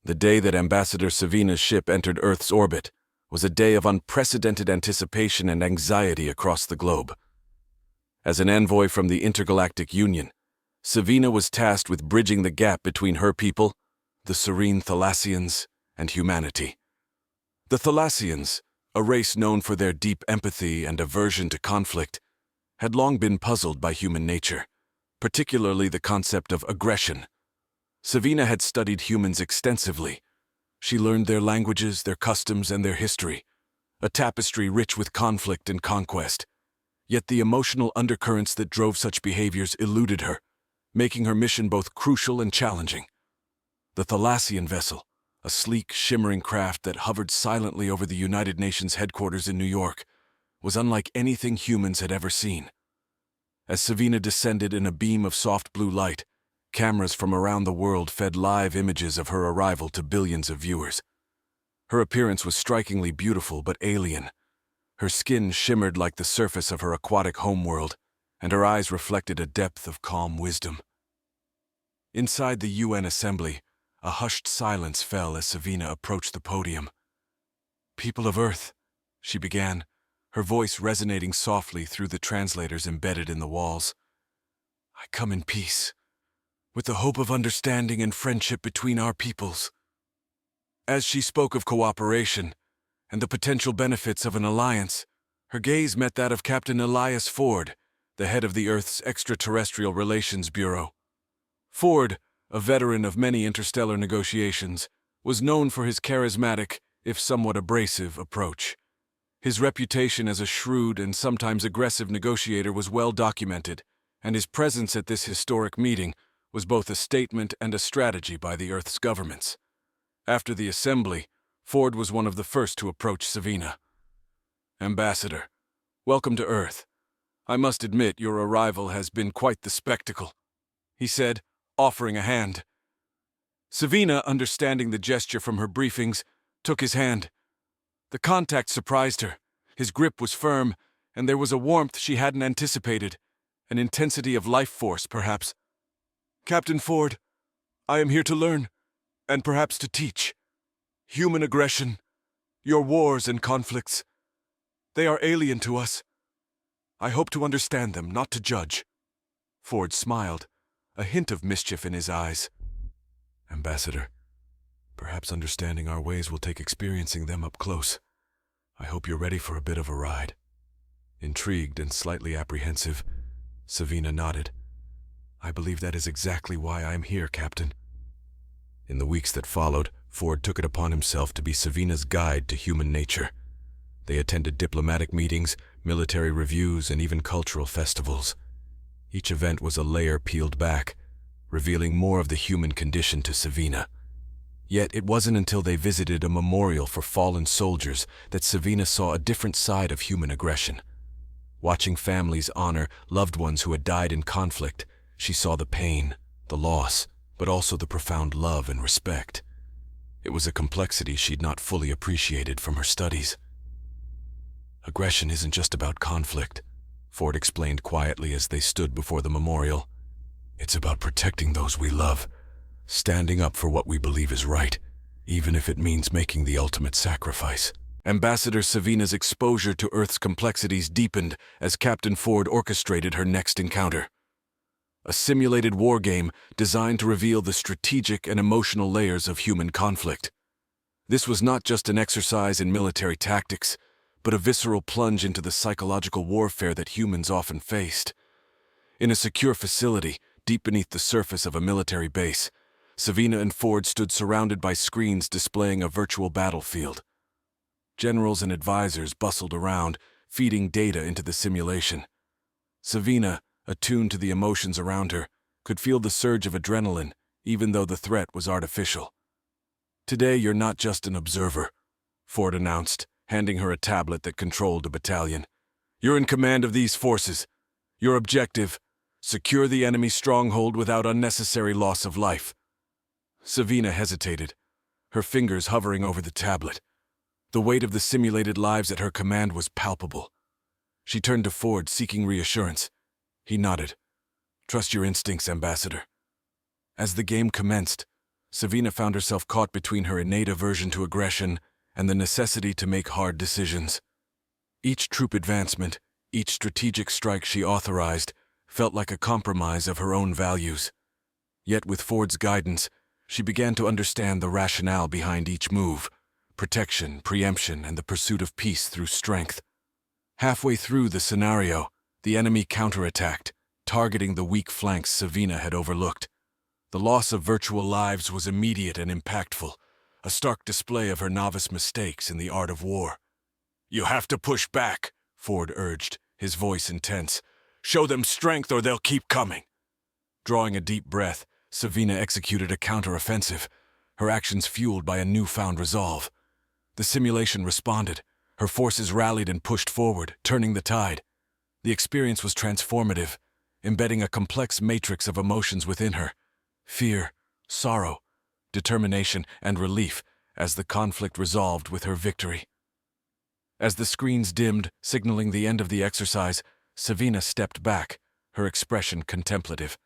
The day that Ambassador Savina's ship entered Earth's orbit was a day of unprecedented anticipation and anxiety across the globe. As an envoy from the Intergalactic Union, Savina was tasked with bridging the gap between her people, the serene Thalassians, and humanity. The Thalassians, a race known for their deep empathy and aversion to conflict, had long been puzzled by human nature, particularly the concept of aggression. Savina had studied humans extensively. She learned their languages, their customs, and their history, a tapestry rich with conflict and conquest. Yet the emotional undercurrents that drove such behaviors eluded her, making her mission both crucial and challenging. The Thalassian vessel, a sleek, shimmering craft that hovered silently over the United Nations headquarters in New York, was unlike anything humans had ever seen. As Savina descended in a beam of soft blue light, cameras from around the world fed live images of her arrival to billions of viewers. Her appearance was strikingly beautiful but alien. Her skin shimmered like the surface of her aquatic homeworld, and her eyes reflected a depth of calm wisdom. Inside the UN assembly, a hushed silence fell as Savina approached the podium. "People of Earth," she began, her voice resonating softly through the translators embedded in the walls. "I come in peace, with the hope of understanding and friendship between our peoples." As she spoke of cooperation and the potential benefits of an alliance, her gaze met that of Captain Elias Ford, the head of the Earth's Extraterrestrial Relations Bureau. Ford, a veteran of many interstellar negotiations, was known for his charismatic, if somewhat abrasive, approach. His reputation as a shrewd and sometimes aggressive negotiator was well documented, and his presence at this historic meeting was both a statement and a strategy by the Earth's governments. After the assembly, Ford was one of the first to approach Savina. "Ambassador, welcome to Earth. I must admit your arrival has been quite the spectacle," he said, offering a hand. Savina, understanding the gesture from her briefings, took his hand. The contact surprised her. His grip was firm, and there was a warmth she hadn't anticipated, an intensity of life force, perhaps. "Captain Ford, I am here to learn, and perhaps to teach. Human aggression, your wars and conflicts, they are alien to us. I hope to understand them, not to judge." Ford smiled, a hint of mischief in his eyes. "Ambassador, perhaps understanding our ways will take experiencing them up close. I hope you're ready for a bit of a ride." Intrigued and slightly apprehensive, Savina nodded. "I believe that is exactly why I am here, Captain." In the weeks that followed, Ford took it upon himself to be Savina's guide to human nature. They attended diplomatic meetings, military reviews, and even cultural festivals. Each event was a layer peeled back, revealing more of the human condition to Savina. Yet it wasn't until they visited a memorial for fallen soldiers that Savina saw a different side of human aggression. Watching families honor loved ones who had died in conflict, she saw the pain, the loss, but also the profound love and respect. It was a complexity she'd not fully appreciated from her studies. "Aggression isn't just about conflict," Ford explained quietly as they stood before the memorial. "It's about protecting those we love, standing up for what we believe is right, even if it means making the ultimate sacrifice." Ambassador Savina's exposure to Earth's complexities deepened as Captain Ford orchestrated her next encounter. A simulated war game designed to reveal the strategic and emotional layers of human conflict. This was not just an exercise in military tactics, but a visceral plunge into the psychological warfare that humans often faced. In a secure facility, deep beneath the surface of a military base, Savina and Ford stood surrounded by screens displaying a virtual battlefield. Generals and advisors bustled around, feeding data into the simulation. Savina, attuned to the emotions around her, could feel the surge of adrenaline, even though the threat was artificial. "Today you're not just an observer," Ford announced, handing her a tablet that controlled a battalion. "You're in command of these forces. Your objective: secure the enemy stronghold without unnecessary loss of life." Savina hesitated, her fingers hovering over the tablet. The weight of the simulated lives at her command was palpable. She turned to Ford, seeking reassurance. He nodded. "Trust your instincts, Ambassador." As the game commenced, Savina found herself caught between her innate aversion to aggression and the necessity to make hard decisions. Each troop advancement, each strategic strike she authorized, felt like a compromise of her own values. Yet with Ford's guidance, she began to understand the rationale behind each move: protection, preemption, and the pursuit of peace through strength. Halfway through the scenario, the enemy counterattacked, targeting the weak flanks Savina had overlooked. The loss of virtual lives was immediate and impactful, a stark display of her novice mistakes in the art of war. "You have to push back," Ford urged, his voice intense. "Show them strength or they'll keep coming." Drawing a deep breath, Savina executed a counteroffensive, her actions fueled by a newfound resolve. The simulation responded. Her forces rallied and pushed forward, turning the tide. The experience was transformative, embedding a complex matrix of emotions within her: fear, sorrow, determination, and relief as the conflict resolved with her victory. As the screens dimmed, signaling the end of the exercise, Savina stepped back, her expression contemplative.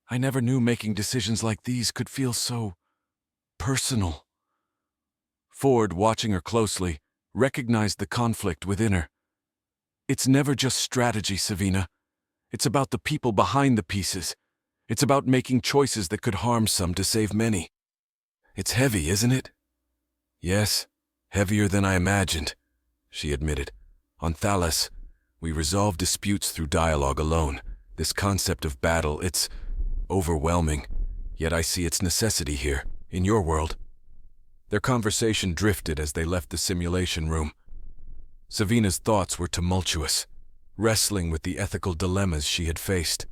"I never knew making decisions like these could feel so personal." Ford, watching her closely, recognized the conflict within her. "It's never just strategy, Savina. It's about the people behind the pieces. It's about making choices that could harm some to save many." "It's heavy, isn't it?" "Yes, heavier than I imagined," she admitted. "On Thalas, we resolve disputes through dialogue alone. This concept of battle, it's overwhelming, yet I see its necessity here, in your world." Their conversation drifted as they left the simulation room. Savina's thoughts were tumultuous, wrestling with the ethical dilemmas she had faced.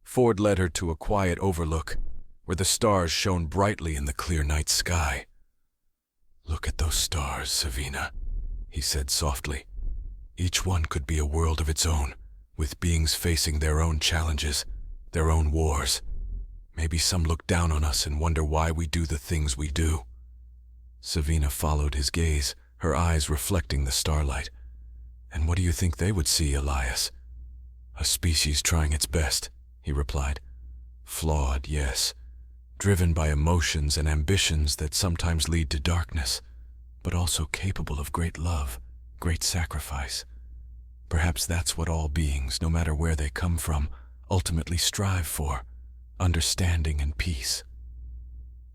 Ford led her to a quiet overlook, where the stars shone brightly in the clear night sky. "Look at those stars, Savina," he said softly. "Each one could be a world of its own, with beings facing their own challenges, their own wars. Maybe some look down on us and wonder why we do the things we do." Savina followed his gaze, her eyes reflecting the starlight. "And what do you think they would see, Elias?" "A species trying its best," he replied. "Flawed, yes. Driven by emotions and ambitions that sometimes lead to darkness, but also capable of great love, great sacrifice. Perhaps that's what all beings, no matter where they come from, ultimately strive for: understanding and peace."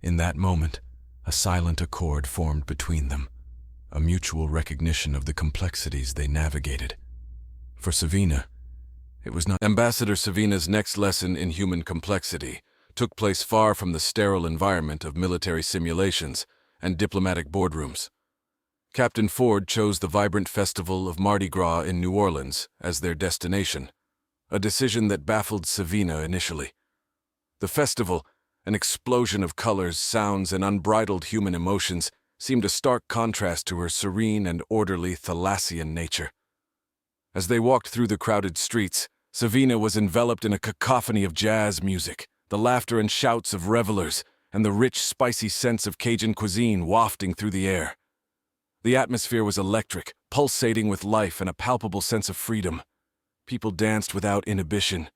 In that moment, a silent accord formed between them, a mutual recognition of the complexities they navigated. For Savina, it was not. Ambassador Savina's next lesson in human complexity took place far from the sterile environment of military simulations and diplomatic boardrooms. Captain Ford chose the vibrant festival of Mardi Gras in New Orleans as their destination, a decision that baffled Savina initially. The festival, an explosion of colors, sounds, and unbridled human emotions, seemed a stark contrast to her serene and orderly Thalassian nature. As they walked through the crowded streets, Savina was enveloped in a cacophony of jazz music, the laughter and shouts of revelers, and the rich, spicy scents of Cajun cuisine wafting through the air. The atmosphere was electric, pulsating with life and a palpable sense of freedom. People danced without inhibition,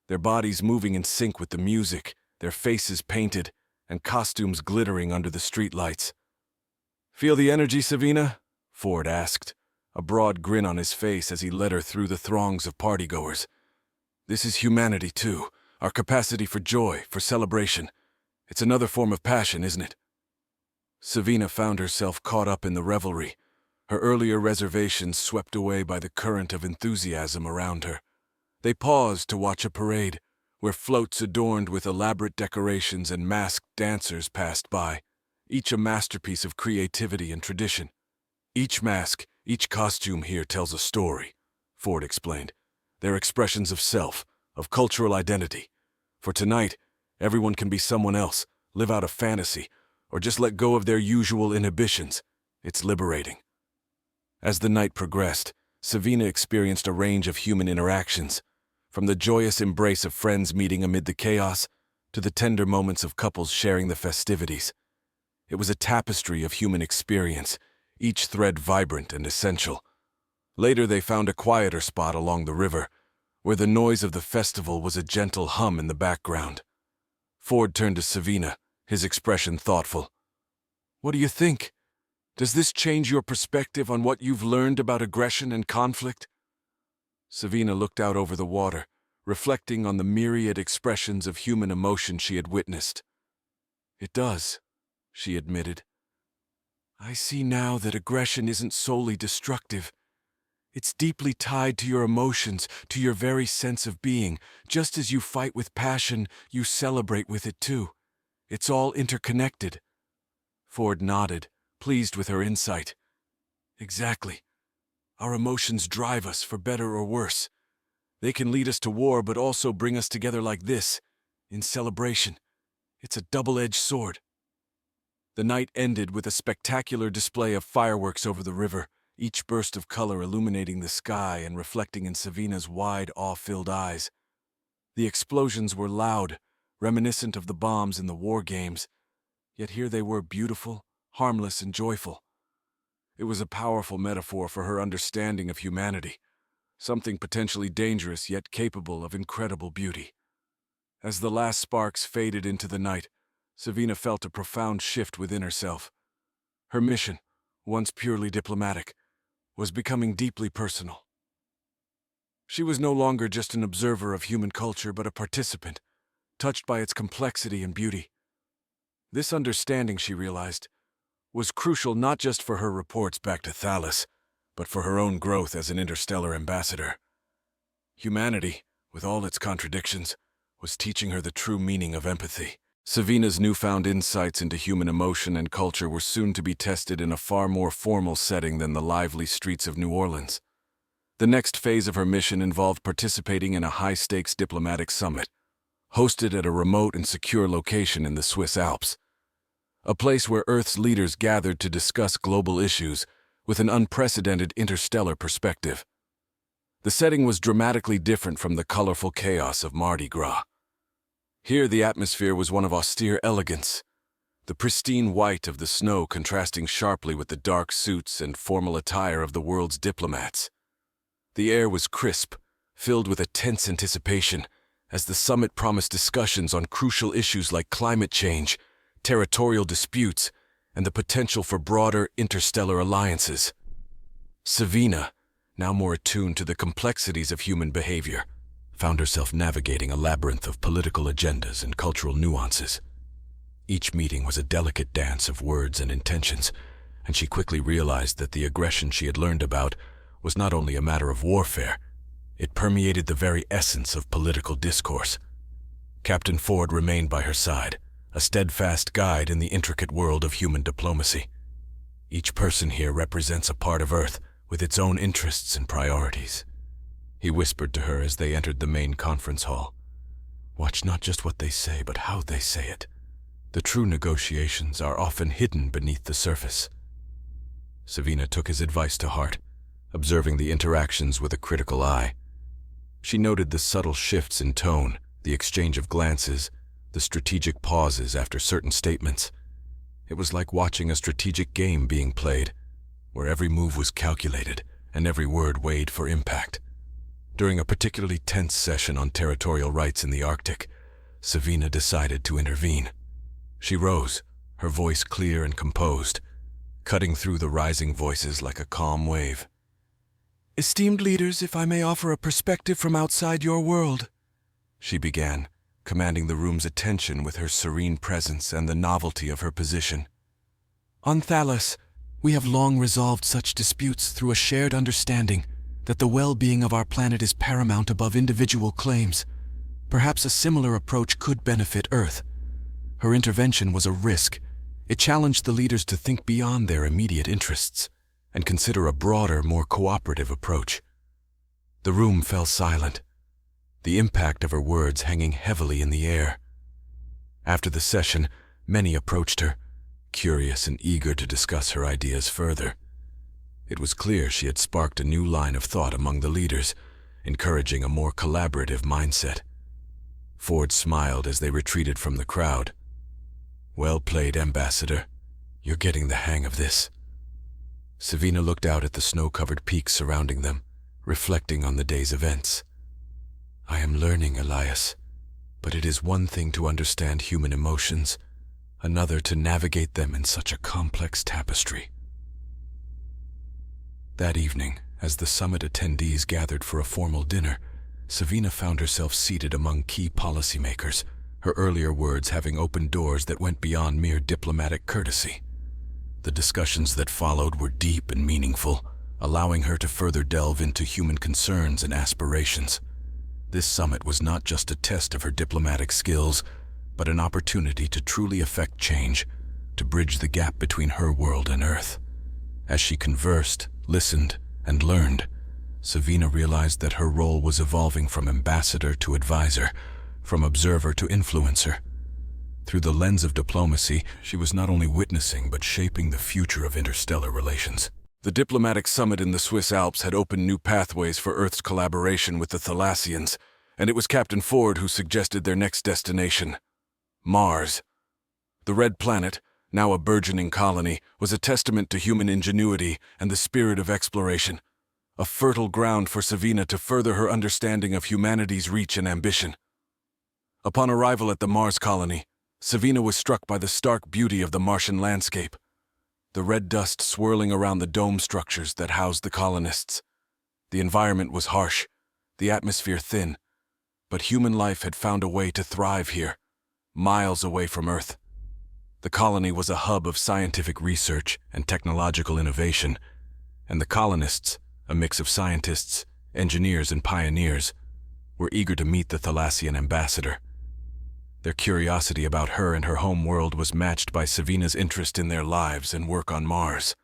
their bodies moving in sync with the music, their faces painted, and costumes glittering under the streetlights. "Feel the energy, Savina?" Ford asked, a broad grin on his face as he led her through the throngs of partygoers. "This is humanity, too, our capacity for joy, for celebration. It's another form of passion, isn't it?" Savina found herself caught up in the revelry, her earlier reservations swept away by the current of enthusiasm around her. They paused to watch a parade, where floats adorned with elaborate decorations and masked dancers passed by, each a masterpiece of creativity and tradition. "Each mask, each costume here tells a story," Ford explained. "They're expressions of self, of cultural identity. For tonight, everyone can be someone else, live out a fantasy, or just let go of their usual inhibitions. It's liberating." As the night progressed, Savina experienced a range of human interactions, from the joyous embrace of friends meeting amid the chaos to the tender moments of couples sharing the festivities. It was a tapestry of human experience, each thread vibrant and essential. Later they found a quieter spot along the river, where the noise of the festival was a gentle hum in the background. Ford turned to Savina, his expression thoughtful. "What do you think? Does this change your perspective on what you've learned about aggression and conflict?" Savina looked out over the water, reflecting on the myriad expressions of human emotion she had witnessed. "It does," she admitted. "I see now that aggression isn't solely destructive. It's deeply tied to your emotions, to your very sense of being. Just as you fight with passion, you celebrate with it too. It's all interconnected." Ford nodded, pleased with her insight. "Exactly. Our emotions drive us, for better or worse. They can lead us to war, but also bring us together like this, in celebration. It's a double-edged sword." The night ended with a spectacular display of fireworks over the river, each burst of color illuminating the sky and reflecting in Savina's wide, awe-filled eyes. The explosions were loud, reminiscent of the bombs in the war games, yet here they were beautiful, harmless, and joyful. It was a powerful metaphor for her understanding of humanity, something potentially dangerous yet capable of incredible beauty. As the last sparks faded into the night, Savina felt a profound shift within herself. Her mission, once purely diplomatic, was becoming deeply personal. She was no longer just an observer of human culture, but a participant, touched by its complexity and beauty. This understanding, she realized, was crucial not just for her reports back to Thalys, but for her own growth as an interstellar ambassador. Humanity, with all its contradictions, was teaching her the true meaning of empathy. Savina's newfound insights into human emotion and culture were soon to be tested in a far more formal setting than the lively streets of New Orleans. The next phase of her mission involved participating in a high-stakes diplomatic summit, hosted at a remote and secure location in the Swiss Alps, a place where Earth's leaders gathered to discuss global issues with an unprecedented interstellar perspective. The setting was dramatically different from the colorful chaos of Mardi Gras. Here the atmosphere was one of austere elegance, the pristine white of the snow contrasting sharply with the dark suits and formal attire of the world's diplomats. The air was crisp, filled with a tense anticipation, as the summit promised discussions on crucial issues like climate change, territorial disputes, and the potential for broader interstellar alliances. Savina, now more attuned to the complexities of human behavior, found herself navigating a labyrinth of political agendas and cultural nuances. Each meeting was a delicate dance of words and intentions, and she quickly realized that the aggression she had learned about was not only a matter of warfare, it permeated the very essence of political discourse. Captain Ford remained by her side, a steadfast guide in the intricate world of human diplomacy. Each person here represents a part of Earth with its own interests and priorities. He whispered to her as they entered the main conference hall. "Watch not just what they say, but how they say it. The true negotiations are often hidden beneath the surface." Savina took his advice to heart, observing the interactions with a critical eye. She noted the subtle shifts in tone, the exchange of glances, the strategic pauses after certain statements. It was like watching a strategic game being played, where every move was calculated and every word weighed for impact. During a particularly tense session on territorial rights in the Arctic, Savina decided to intervene. She rose, her voice clear and composed, cutting through the rising voices like a calm wave. "Esteemed leaders, if I may offer a perspective from outside your world," she began, commanding the room's attention with her serene presence and the novelty of her position. "On Thalys, we have long resolved such disputes through a shared understanding that the well-being of our planet is paramount above individual claims. Perhaps a similar approach could benefit Earth." Her intervention was a risk. It challenged the leaders to think beyond their immediate interests and consider a broader, more cooperative approach. The room fell silent, the impact of her words hanging heavily in the air. After the session, many approached her, curious and eager to discuss her ideas further. It was clear she had sparked a new line of thought among the leaders, encouraging a more collaborative mindset. Ford smiled as they retreated from the crowd. "Well played, Ambassador. You're getting the hang of this." Savina looked out at the snow-covered peaks surrounding them, reflecting on the day's events. "I am learning, Elias, but it is one thing to understand human emotions, another to navigate them in such a complex tapestry. That evening, as the summit attendees gathered for a formal dinner, Savina found herself seated among key policymakers, her earlier words having opened doors that went beyond mere diplomatic courtesy. The discussions that followed were deep and meaningful, allowing her to further delve into human concerns and aspirations. This summit was not just a test of her diplomatic skills, but an opportunity to truly affect change, to bridge the gap between her world and Earth. As she conversed, listened, and learned, Savina realized that her role was evolving from ambassador to advisor, from observer to influencer. Through the lens of diplomacy, she was not only witnessing but shaping the future of interstellar relations. The diplomatic summit in the Swiss Alps had opened new pathways for Earth's collaboration with the Thalassians, and it was Captain Ford who suggested their next destination, Mars. The Red Planet, now a burgeoning colony, was a testament to human ingenuity and the spirit of exploration, a fertile ground for Savina to further her understanding of humanity's reach and ambition. Upon arrival at the Mars colony, Savina was struck by the stark beauty of the Martian landscape, the red dust swirling around the dome structures that housed the colonists. The environment was harsh, the atmosphere thin, but human life had found a way to thrive here, miles away from Earth. The colony was a hub of scientific research and technological innovation, and the colonists, a mix of scientists, engineers, and pioneers, were eager to meet the Thalassian ambassador. Their curiosity about her and her home world was matched by Savina's interest in their lives and work on Mars.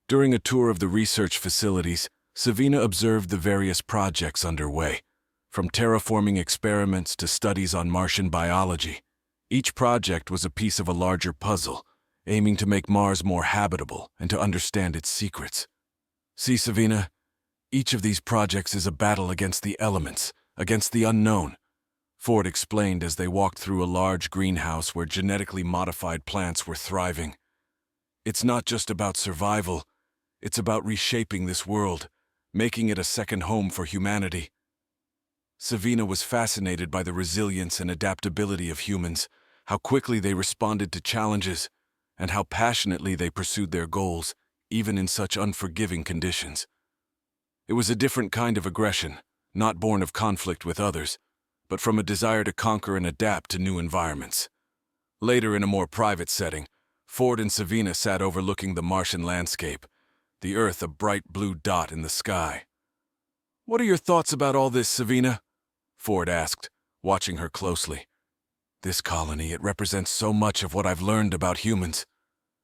During a tour of the research facilities, Savina observed the various projects underway, from terraforming experiments to studies on Martian biology. Each project was a piece of a larger puzzle, aiming to make Mars more habitable and to understand its secrets. See, Savina, each of these projects is a battle against the elements, against the unknown, Ford explained as they walked through a large greenhouse where genetically modified plants were thriving. It's not just about survival, it's about reshaping this world, making it a second home for humanity. Savina was fascinated by the resilience and adaptability of humans, how quickly they responded to challenges, and how passionately they pursued their goals, even in such unforgiving conditions. It was a different kind of aggression, not born of conflict with others, but from a desire to conquer and adapt to new environments. Later, in a more private setting, Ford and Savina sat overlooking the Martian landscape, the Earth a bright blue dot in the sky. "What are your thoughts about all this, Savina?" Ford asked, watching her closely. "This colony, it represents so much of what I've learned about humans,"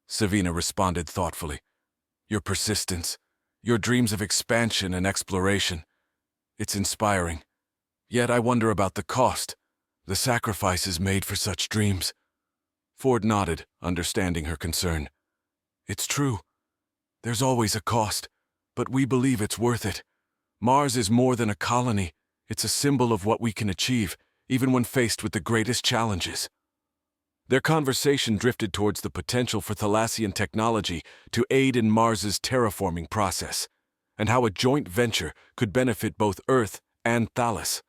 Savina responded thoughtfully. "Your persistence, your dreams of expansion and exploration. It's inspiring. Yet I wonder about the cost, the sacrifices made for such dreams." Ford nodded, understanding her concern. "It's true. There's always a cost, but we believe it's worth it. Mars is more than a colony. It's a symbol of what we can achieve, even when faced with the greatest challenges." Their conversation drifted towards the potential for Thalassian technology to aid in Mars's terraforming process, and how a joint venture could benefit both Earth and Thalas.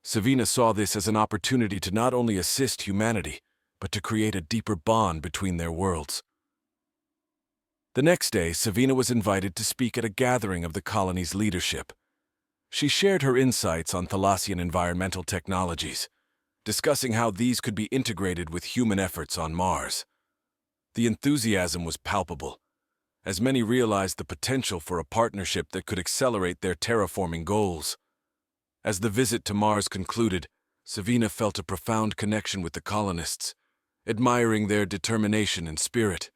Savina saw this as an opportunity to not only assist humanity, but to create a deeper bond between their worlds. The next day, Savina was invited to speak at a gathering of the colony's leadership. She shared her insights on Thalassian environmental technologies, discussing how these could be integrated with human efforts on Mars. The enthusiasm was palpable, as many realized the potential for a partnership that could accelerate their terraforming goals. As the visit to Mars concluded, Savina felt a profound connection with the colonists, admiring their determination and spirit.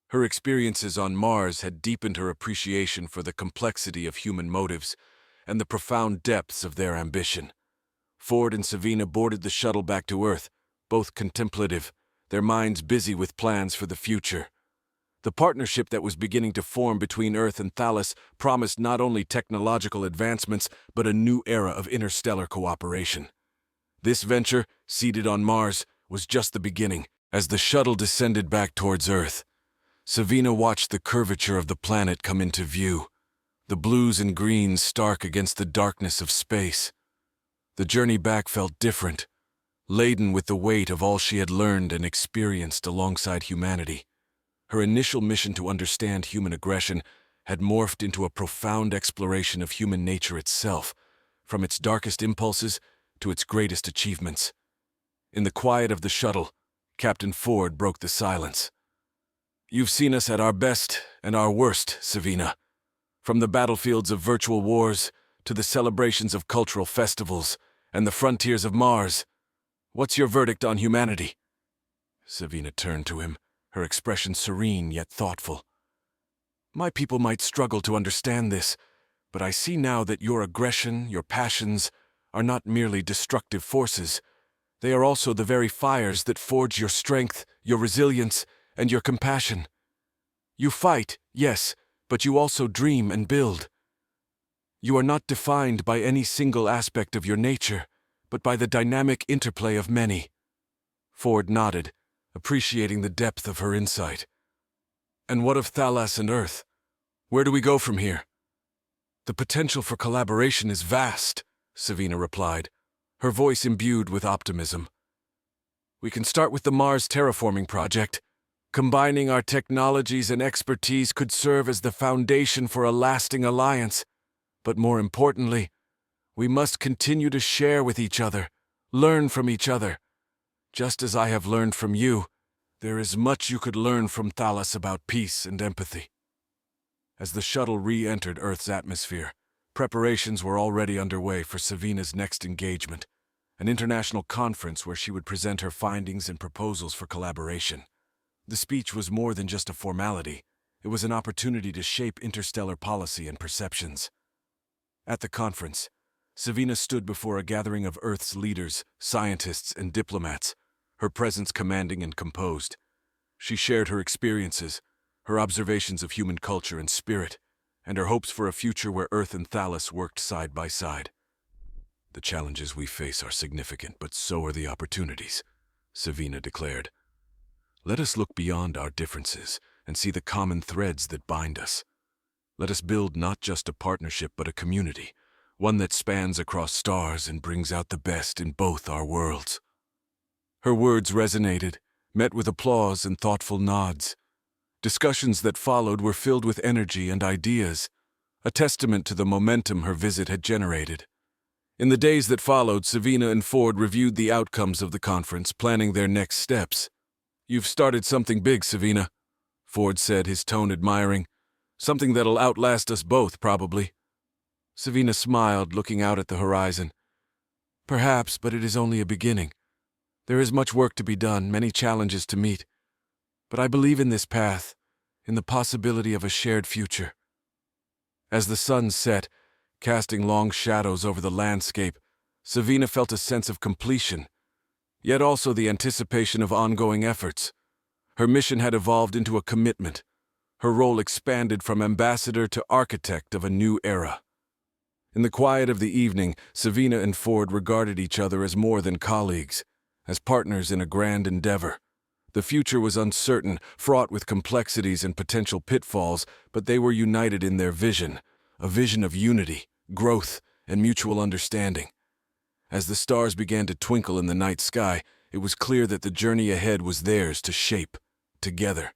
Her experiences on Mars had deepened her appreciation for the complexity of human motives and the profound depths of their ambition. Ford and Savina boarded the shuttle back to Earth, both contemplative, their minds busy with plans for the future. The partnership that was beginning to form between Earth and Thalas promised not only technological advancements, but a new era of interstellar cooperation. This venture, seated on Mars, was just the beginning. As the shuttle descended back towards Earth, Savina watched the curvature of the planet come into view, the blues and greens stark against the darkness of space. The journey back felt different, laden with the weight of all she had learned and experienced alongside humanity. Her initial mission to understand human aggression had morphed into a profound exploration of human nature itself, from its darkest impulses to its greatest achievements. In the quiet of the shuttle, Captain Ford broke the silence. "You've seen us at our best and our worst, Savina. From the battlefields of virtual wars to the celebrations of cultural festivals and the frontiers of Mars. What's your verdict on humanity?" Savina turned to him, her expression serene yet thoughtful. "My people might struggle to understand this, but I see now that your aggression, your passions, are not merely destructive forces. They are also the very fires that forge your strength, your resilience, and your compassion. You fight, yes, but you also dream and build. You are not defined by any single aspect of your nature, but by the dynamic interplay of many." Ford nodded, appreciating the depth of her insight. "And what of Thalas and Earth? Where do we go from here?" "The potential for collaboration is vast," Savina replied, her voice imbued with optimism. "We can start with the Mars terraforming project. Combining our technologies and expertise could serve as the foundation for a lasting alliance. But more importantly, we must continue to share with each other, learn from each other. Just as I have learned from you, there is much you could learn from Thalas about peace and empathy." As the shuttle re-entered Earth's atmosphere, preparations were already underway for Savina's next engagement, an international conference where she would present her findings and proposals for collaboration. The speech was more than just a formality. It was an opportunity to shape interstellar policy and perceptions. At the conference, Savina stood before a gathering of Earth's leaders, scientists, and diplomats, her presence commanding and composed. She shared her experiences, her observations of human culture and spirit, and her hopes for a future where Earth and Thalas worked side by side. "The challenges we face are significant, but so are the opportunities," Savina declared. "Let us look beyond our differences and see the common threads that bind us. Let us build not just a partnership but a community, one that spans across stars and brings out the best in both our worlds." Her words resonated, met with applause and thoughtful nods. Discussions that followed were filled with energy and ideas, a testament to the momentum her visit had generated. In the days that followed, Savina and Ford reviewed the outcomes of the conference, planning their next steps. "You've started something big, Savina," Ford said, his tone admiring. "Something that'll outlast us both, probably." Savina smiled, looking out at the horizon. "Perhaps, but it is only a beginning. There is much work to be done, many challenges to meet. But I believe in this path, in the possibility of a shared future." As the sun set, casting long shadows over the landscape, Savina felt a sense of completion, yet also the anticipation of ongoing efforts. Her mission had evolved into a commitment. Her role expanded from ambassador to architect of a new era. In the quiet of the evening, Savina and Ford regarded each other as more than colleagues, as partners in a grand endeavor. The future was uncertain, fraught with complexities and potential pitfalls, but they were united in their vision, a vision of unity, growth, and mutual understanding. As the stars began to twinkle in the night sky, it was clear that the journey ahead was theirs to shape, together.